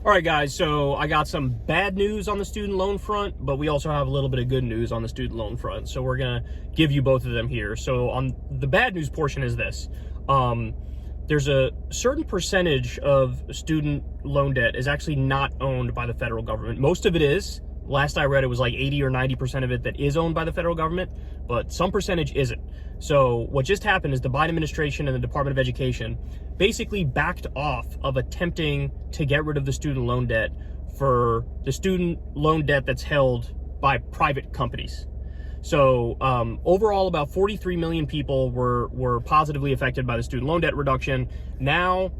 All right, guys, so I got some bad news on the student loan front, but we also have a little bit of good news on the student loan front. So we're going to give you both of them here. So on the bad news portion is this. There's a certain percentage of student loan debt is actually not owned by the federal government. Most of it is. Last I read, it was like 80 or 90% of it that is owned by the federal government, but some percentage isn't. So what just happened is the Biden administration and the Department of Education basically backed off of attempting to get rid of the student loan debt for the student loan debt that's held by private companies. So overall, about 43 million people were positively affected by the student loan debt reduction. Now,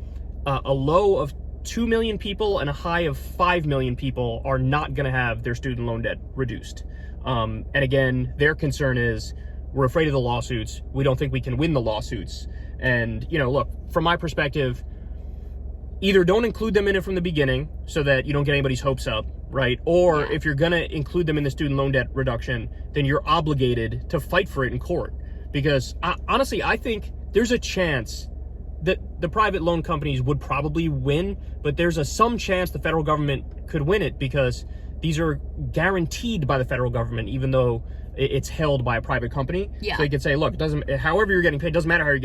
a low of 2 million people and a high of 5 million people are not going to have their student loan debt reduced. And again, their concern is we're afraid of the lawsuits. We don't think we can win the lawsuits. And, you know, look, from my perspective, either don't include them in it from the beginning so that you don't get anybody's hopes up, right? Or if you're going to include them in the student loan debt reduction, then you're obligated to fight for it in court. Because honestly, I think there's a chance that the private loan companies would probably win, but there's some chance the federal government could win it because these are guaranteed by the federal government, even though it's held by a private company. Yeah. So you could say, look, it doesn't, however you're getting paid, doesn't matter how you're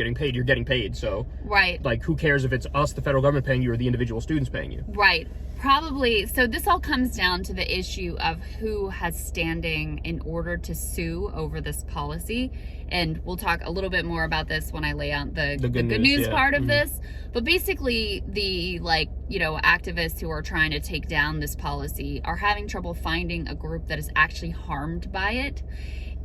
getting paid. So right. Like, who cares if it's us, the federal government, paying you, or the individual students paying you? Right. Probably. So this all comes down to the issue of who has standing in order to sue over this policy. And we'll talk a little bit more about this when I lay out the good news part of this. But basically, the activists who are trying to take down this policy are having trouble finding a group that is actually harmed by it.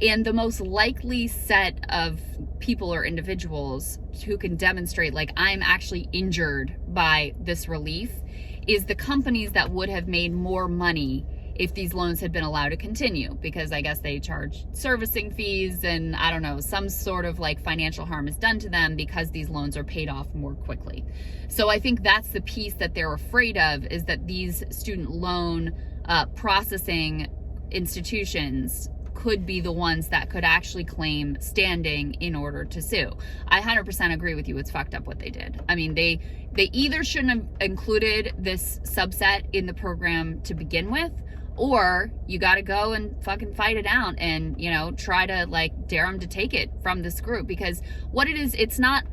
And the most likely set of people or individuals who can demonstrate, like, I'm actually injured by this relief, is the companies that would have made more money if these loans had been allowed to continue, because I guess they charge servicing fees and I don't know, some sort of like financial harm is done to them because these loans are paid off more quickly. So I think that's the piece that they're afraid of, is that these student loan processing institutions could be the ones that could actually claim standing in order to sue. I 100% agree with you. It's fucked up what they did. I mean, they either shouldn't have included this subset in the program to begin with, or you got to go and fucking fight it out and, you know, try to like dare them to take it from this group. Because what it is, it's not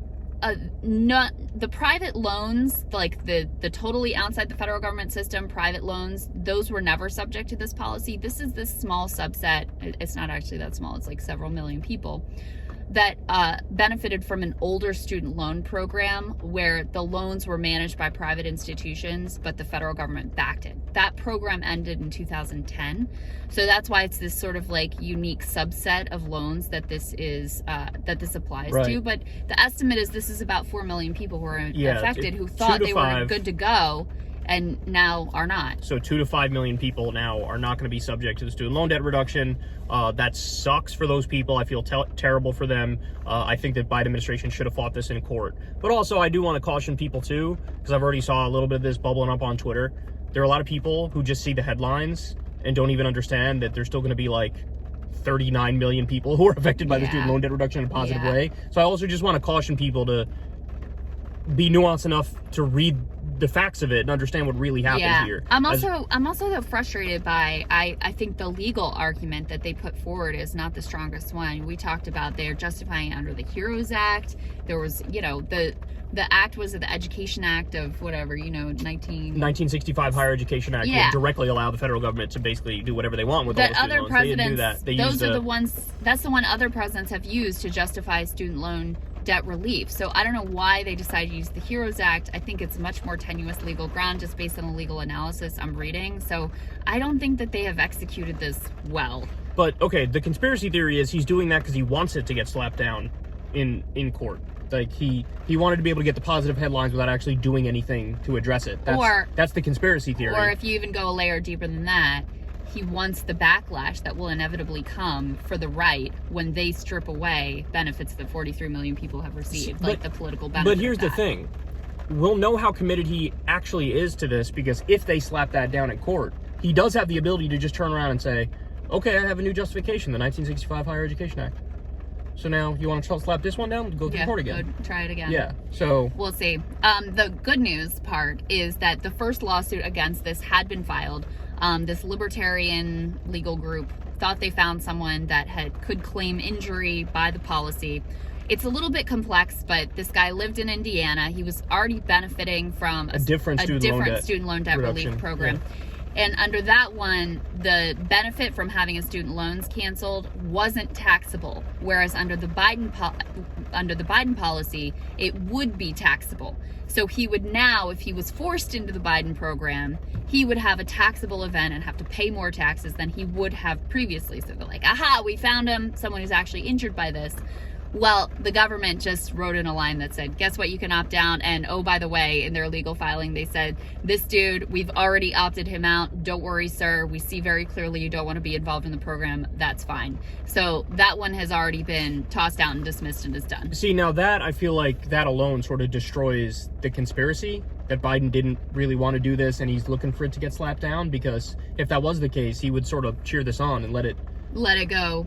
the private loans, like the totally outside the federal government system private loans, those were never subject to this policy. This is this small subset. It's not actually that small. It's like several million people that benefited from an older student loan program where the loans were managed by private institutions, but the federal government backed it. That program ended in 2010. So that's why it's this sort of like unique subset of loans that this is that this applies to. But the estimate is this is about 4 million people who are affected, who thought they were good to go and now are not. So 2 to 5 million people now are not going to be subject to the student loan debt reduction. That sucks for those people. I feel terrible for them. I think that Biden administration should have fought this in court. But also, I do want to caution people too, because I've already saw a little bit of this bubbling up on Twitter. There are a lot of people who just see the headlines and don't even understand that there's still going to be like 39 million people who are affected by the student loan debt reduction in a positive way. So I also just want to caution people to be nuanced enough to read the facts of it and understand what really happened here. I'm also though frustrated by I think the legal argument that they put forward is not the strongest one. We talked about they're justifying it under the HEROES Act. There was, you know, the act was the Education Act of whatever, you know, 1965 Higher Education Act would directly allow the federal government to basically do whatever they want with all the student loans. They didn't do that. That's the one other presidents have used to justify student loan debt relief. So I don't know why they decided to use the HEROES Act. I think it's much more tenuous legal ground just based on the legal analysis I'm reading. So I don't think that they have executed this well. But okay, the conspiracy theory is he's doing that because he wants it to get slapped down in court. Like he wanted to be able to get the positive headlines without actually doing anything to address it. That's the conspiracy theory. Or if you even go a layer deeper than that, he wants the backlash that will inevitably come for the right when they strip away benefits that 43 million people have received, like the political benefit. But here's the thing. We'll know how committed he actually is to this, because if they slap that down in court, he does have the ability to just turn around and say, okay, I have a new justification, the 1965 Higher Education Act. So now you want to slap this one down? Go through court again. Go try it again. Yeah. So we'll see. The good news part is that the first lawsuit against this had been filed. This libertarian legal group thought they found someone that could claim injury by the policy. It's a little bit complex, but this guy lived in Indiana. He was already benefiting from a different student loan debt relief program. Yeah. And under that one, the benefit from having his student loans canceled wasn't taxable, whereas under the Biden policy, it would be taxable. So he would now, if he was forced into the Biden program, he would have a taxable event and have to pay more taxes than he would have previously. So they're like, aha, we found him, someone who's actually injured by this. Well, the government just wrote in a line that said, guess what, you can opt out. And oh, by the way, in their legal filing, they said, this dude, we've already opted him out. Don't worry, sir. We see very clearly you don't want to be involved in the program. That's fine. So that one has already been tossed out and dismissed and is done. See, now that, I feel like that alone sort of destroys the conspiracy that Biden didn't really want to do this and he's looking for it to get slapped down, because if that was the case, he would sort of cheer this on and let it go,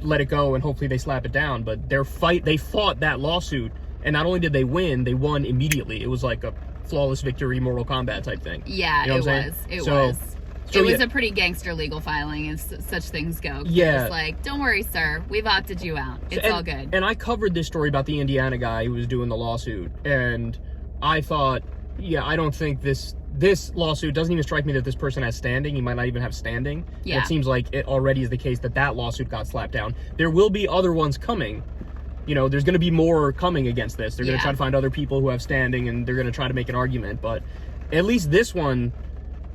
and hopefully they slap it down. But they fought that lawsuit, and not only did they win, they won immediately. It was like a flawless victory, Mortal Kombat type thing. Yeah, you know it was. It was a pretty gangster legal filing, as such things go. Yeah. It's like, don't worry, sir, we've opted you out. It's all good. And I covered this story about the Indiana guy who was doing the lawsuit, and I thought, yeah, I don't think this lawsuit doesn't even strike me that this person has standing. He might not even have standing. Yeah. It seems like it already is the case that lawsuit got slapped down. There will be other ones coming. You know, there's going to be more coming against this. They're going to try to find other people who have standing, and they're going to try to make an argument. But at least this one,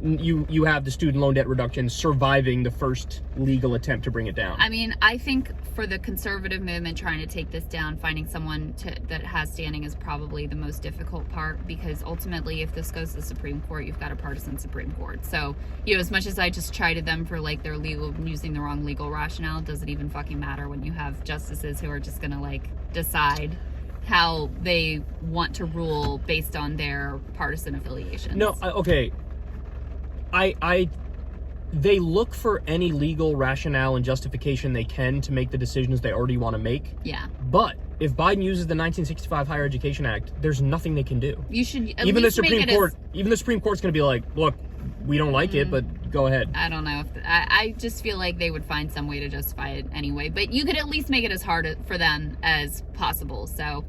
you have the student loan debt reduction surviving the first legal attempt to bring it down. I mean, I think for the conservative movement trying to take this down, finding someone that has standing is probably the most difficult part, because ultimately if this goes to the Supreme Court, you've got a partisan Supreme Court. So, you know, as much as I just chided them for like their using the wrong legal rationale, does it even fucking matter when you have justices who are just gonna like decide how they want to rule based on their partisan affiliations? No, okay. They look for any legal rationale and justification they can to make the decisions they already want to make. Yeah. But if Biden uses the 1965 Higher Education Act, there's nothing they can do. You should even the Supreme Court's going to be like, look, we don't like it, but go ahead. I don't know. I just feel like they would find some way to justify it anyway. But you could at least make it as hard for them as possible. So,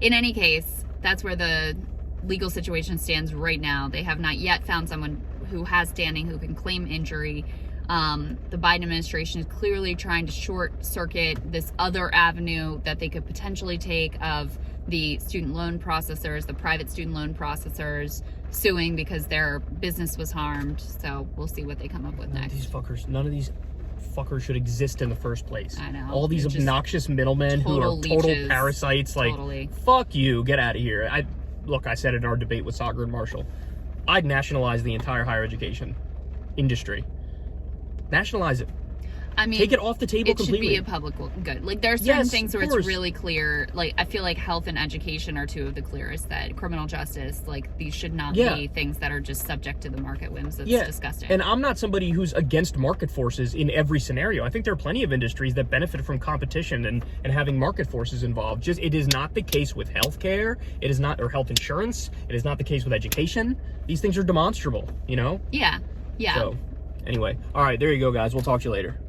in any case, that's where the legal situation stands right now. They have not yet found someone who has standing, who can claim injury. The Biden administration is clearly trying to short circuit this other avenue that they could potentially take of the student loan processors, the private student loan processors suing because their business was harmed. So we'll see what they come up with next. None of these fuckers should exist in the first place. I know. All these obnoxious middlemen who are total parasites. Like, fuck you, get out of here. I said in our debate with Sagar and Marshall, I'd nationalize the entire higher education industry. Nationalize it. I mean, take it off the table completely. It should be a public good. Like, there are certain things where it's really clear. Like, I feel like health and education are two of the clearest. That criminal justice, like, these should not be things that are just subject to the market whims. It's disgusting. And I'm not somebody who's against market forces in every scenario. I think there are plenty of industries that benefit from competition and having market forces involved. Just, it is not the case with healthcare. It is not, or health insurance. It is not the case with education. These things are demonstrable, you know? Yeah. Yeah. So, anyway. All right, there you go, guys. We'll talk to you later.